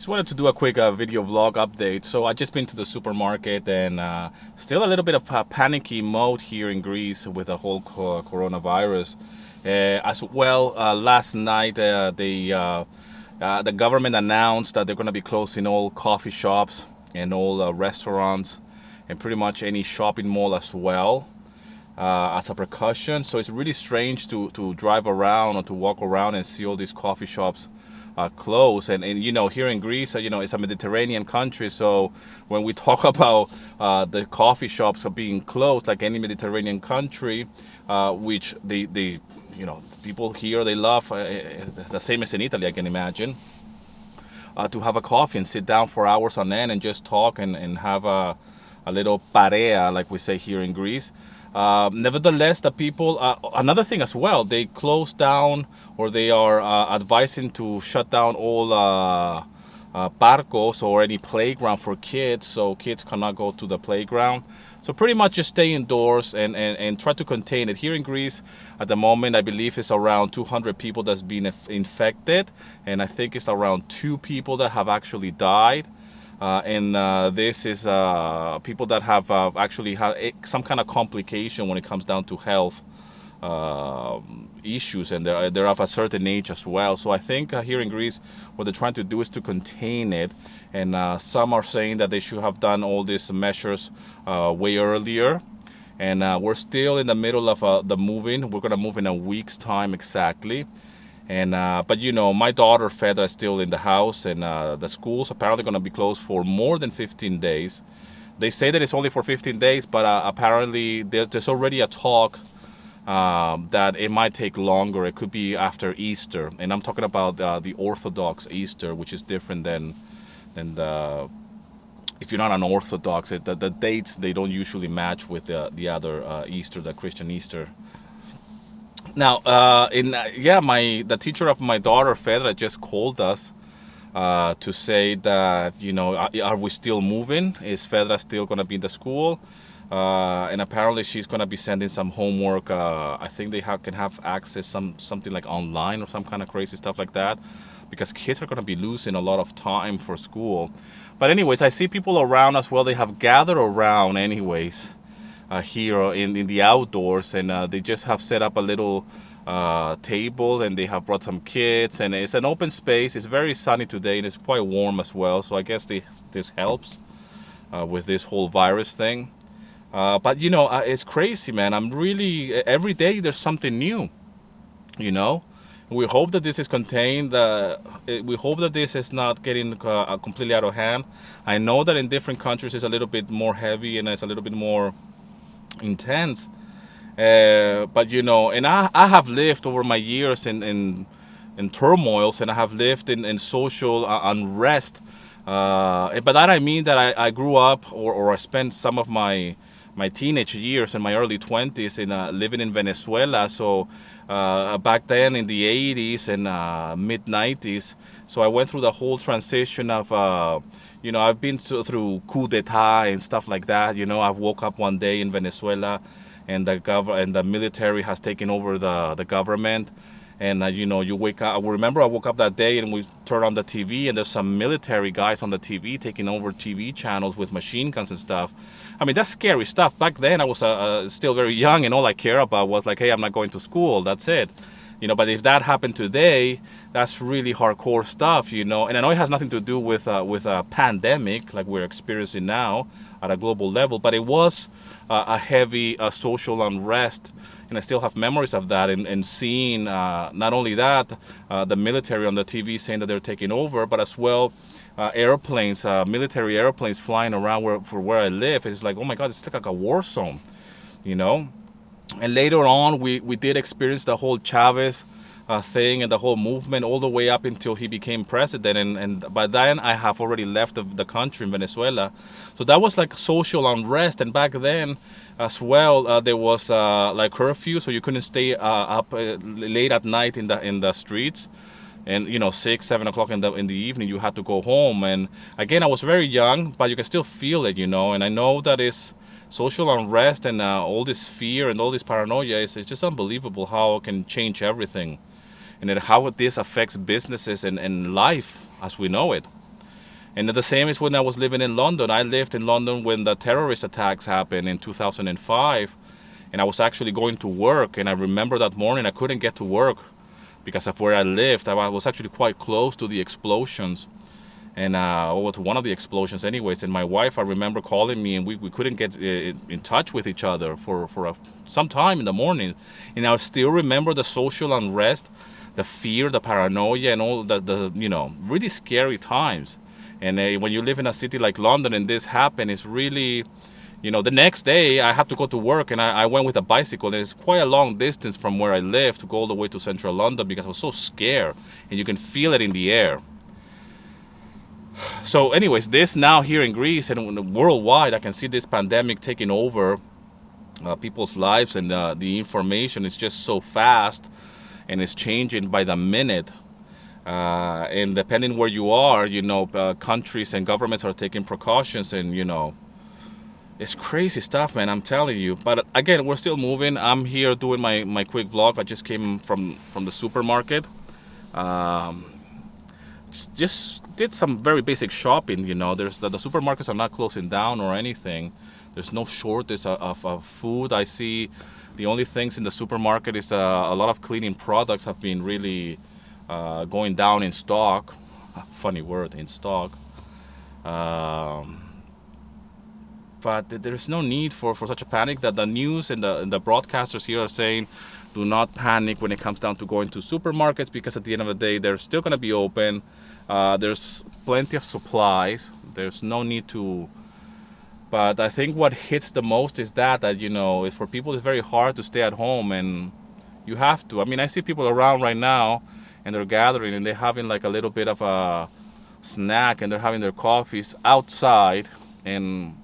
Just wanted to do a quick video vlog update. So I just been to the supermarket and still a little bit of a panicky mode here in Greece with the whole coronavirus. As well, last night the government announced that they're going to be closing all coffee shops and all restaurants and pretty much any shopping mall as well. As a precaution. So it's really strange to drive around or to walk around and see all these coffee shops closed. And you know, here in Greece, it's a Mediterranean country. So when we talk about the coffee shops are being closed, like any Mediterranean country, which the people here, they love, the same as in Italy, I can imagine, to have a coffee and sit down for hours on end and just talk and have a little parea, like we say here in Greece. Nevertheless, the people, another thing as well, they close down or they are advising to shut down all parcos or any playground for kids, so kids cannot go to the playground. So pretty much just stay indoors and try to contain it. Here in Greece, at the moment, I believe it's around 200 people that's been infected, and I think it's around 2 people that have actually died. This is people that have actually had some kind of complication when it comes down to health issues, and they're of a certain age as well. So I think here in Greece, what they're trying to do is to contain it, and some are saying that they should have done all these measures way earlier. And we're still in the middle of the moving. We're going to move in a week's time exactly. And but my daughter Fedra is still in the house, and the school's apparently going to be closed for more than 15 days. They say that it's only for 15 days, but apparently there's already a talk that it might take longer. It could be after Easter, and I'm talking about the Orthodox Easter, which is different than the, if you're not an Orthodox, the dates, they don't usually match with the other Easter, the Christian Easter. Now, the teacher of my daughter, Fedra, just called us to say that, are we still moving? Is Fedra still going to be in the school? And apparently she's going to be sending some homework. I think they can have access something like online or some kind of crazy stuff like that, because kids are going to be losing a lot of time for school. But anyways, I see people around as well. They have gathered around anyways. Here in the outdoors, and they just have set up a little table, and they have brought some kids, and it's an open space. It's very sunny today, and it's quite warm as well, so I guess this helps with this whole virus thing. But it's crazy, man. I'm really, every day there's something new. We hope that this is contained. We hope that this is not getting completely out of hand. I know that in different countries it's a little bit more heavy and it's a little bit more intense, but and I have lived over my years in turmoils, and I have lived in social unrest, but that I mean that I grew up or I spent some of my teenage years and my early 20s in living in Venezuela. So back then in the 80s and mid 90s, so I went through the whole transition of I've been through coup d'etat and stuff like that. I've woke up one day in Venezuela, and the military has taken over the government. And you wake up. I remember I woke up that day and we turned on the TV, and there's some military guys on the TV taking over TV channels with machine guns and stuff. I mean, that's scary stuff. Back then I was still very young, and all I care about was like, hey, I'm not going to school. That's it. But if that happened today, that's really hardcore stuff. And I know it has nothing to do with a pandemic like we're experiencing now at a global level, but it was a heavy social unrest. And I still have memories of that, and seeing not only that, the military on the TV saying that they're taking over, but as well airplanes, military airplanes flying around where I live. It's like, oh my God, it's like a war zone, And later on, we did experience the whole Chavez thing and the whole movement all the way up until he became president. And by then, I have already left the country in Venezuela. So that was like social unrest. And back then as well, there was like curfew, so you couldn't stay up late at night in the streets. And 6, 7 o'clock in the evening, you had to go home. And again, I was very young, but you can still feel it, And I know that it's social unrest and all this fear and all this paranoia. It's just unbelievable how it can change everything, and how this affects businesses and life as we know it. And the same is when I was living in London. I lived in London when the terrorist attacks happened in 2005, and I was actually going to work. And I remember that morning I couldn't get to work because of where I lived. I was actually quite close to the explosions, and or to one of the explosions anyways. And my wife, I remember calling me, and we couldn't get in touch with each other for some time in the morning. And I still remember the social unrest, the fear, the paranoia, and all the really scary times. And when you live in a city like London and this happened, it's really, the next day I had to go to work, and I went with a bicycle. And it's quite a long distance from where I live to go all the way to central London because I was so scared, and you can feel it in the air. So anyways, this now here in Greece and worldwide, I can see this pandemic taking over people's lives, and the information is just so fast, and it's changing by the minute. And depending where you are, countries and governments are taking precautions, and it's crazy stuff, man. I'm telling you. But again, we're still moving. I'm here doing my quick vlog. I just came from the supermarket. Just did some very basic shopping. There's the supermarkets are not closing down or anything. There's no shortage of food. I see the only things in the supermarket is a lot of cleaning products have been really going down in stock. Funny word, in stock. But there's no need for such a panic. That the news and the broadcasters here are saying, do not panic when it comes down to going to supermarkets, because at the end of the day, they're still going to be open. There's plenty of supplies. There's no need to. But I think what hits the most is that for people, it's very hard to stay at home, and you have to. I mean, I see people around right now, and they're gathering, and they're having like a little bit of a snack, and they're having their coffees outside, and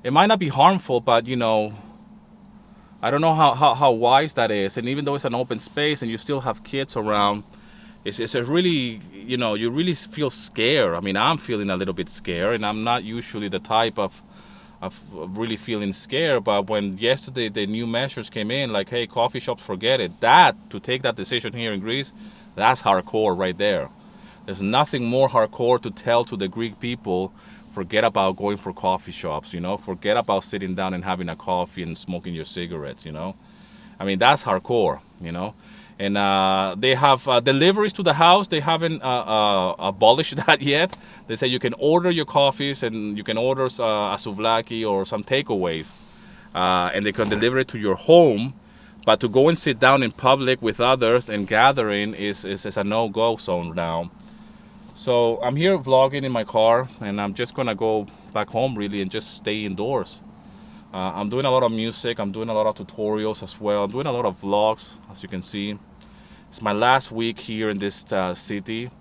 it might not be harmful, but I don't know how wise that is. And even though it's an open space and you still have kids around, it's a really, you really feel scared. I mean, I'm feeling a little bit scared, and I'm not usually the type of really feeling scared. But when yesterday the new measures came in, like, hey, coffee shops, forget it. To take that decision here in Greece, that's hardcore right there. There's nothing more hardcore to tell to the Greek people. Forget about going for coffee shops, Forget about sitting down and having a coffee and smoking your cigarettes, I mean, that's hardcore, And they have deliveries to the house. They haven't abolished that yet. They say you can order your coffees, and you can order a souvlaki or some takeaways, and they can deliver it to your home. But to go and sit down in public with others and gathering is a no-go zone now. So I'm here vlogging in my car, and I'm just gonna go back home really and just stay indoors. I'm doing a lot of music. I'm doing a lot of tutorials as well. I'm doing a lot of vlogs, as you can see. It's my last week here in this city.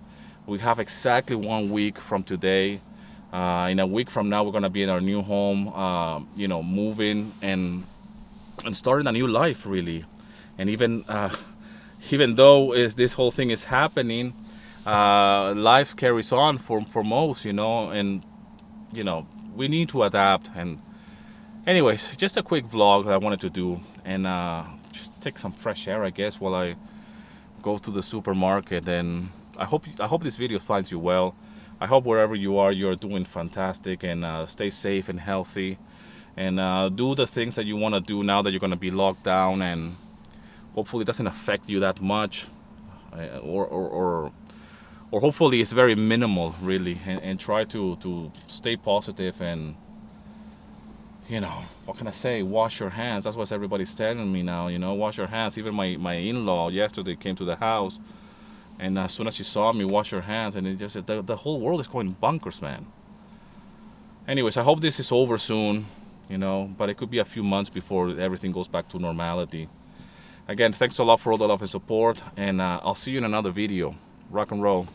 We have exactly 1 week from today. In a week from now, we're gonna be in our new home, moving and starting a new life really. And even though this whole thing is happening, life carries on for most, and we need to adapt. And anyways, just a quick vlog that I wanted to do, and just take some fresh air, I guess, while I go to the supermarket. And I hope this video finds you well. I hope wherever you are, you're doing fantastic, and stay safe and healthy, and do the things that you want to do now that you're going to be locked down, and hopefully it doesn't affect you that much, or hopefully it's very minimal really, and try to stay positive. And what can I say, wash your hands. That's what everybody's telling me now, wash your hands. Even my in-law yesterday came to the house, and as soon as she saw me, wash your hands, and it just said the whole world is going bonkers, man. Anyways, I hope this is over soon, but it could be a few months before everything goes back to normality. Again, thanks a lot for all the love and support, and I'll see you in another video. Rock and roll.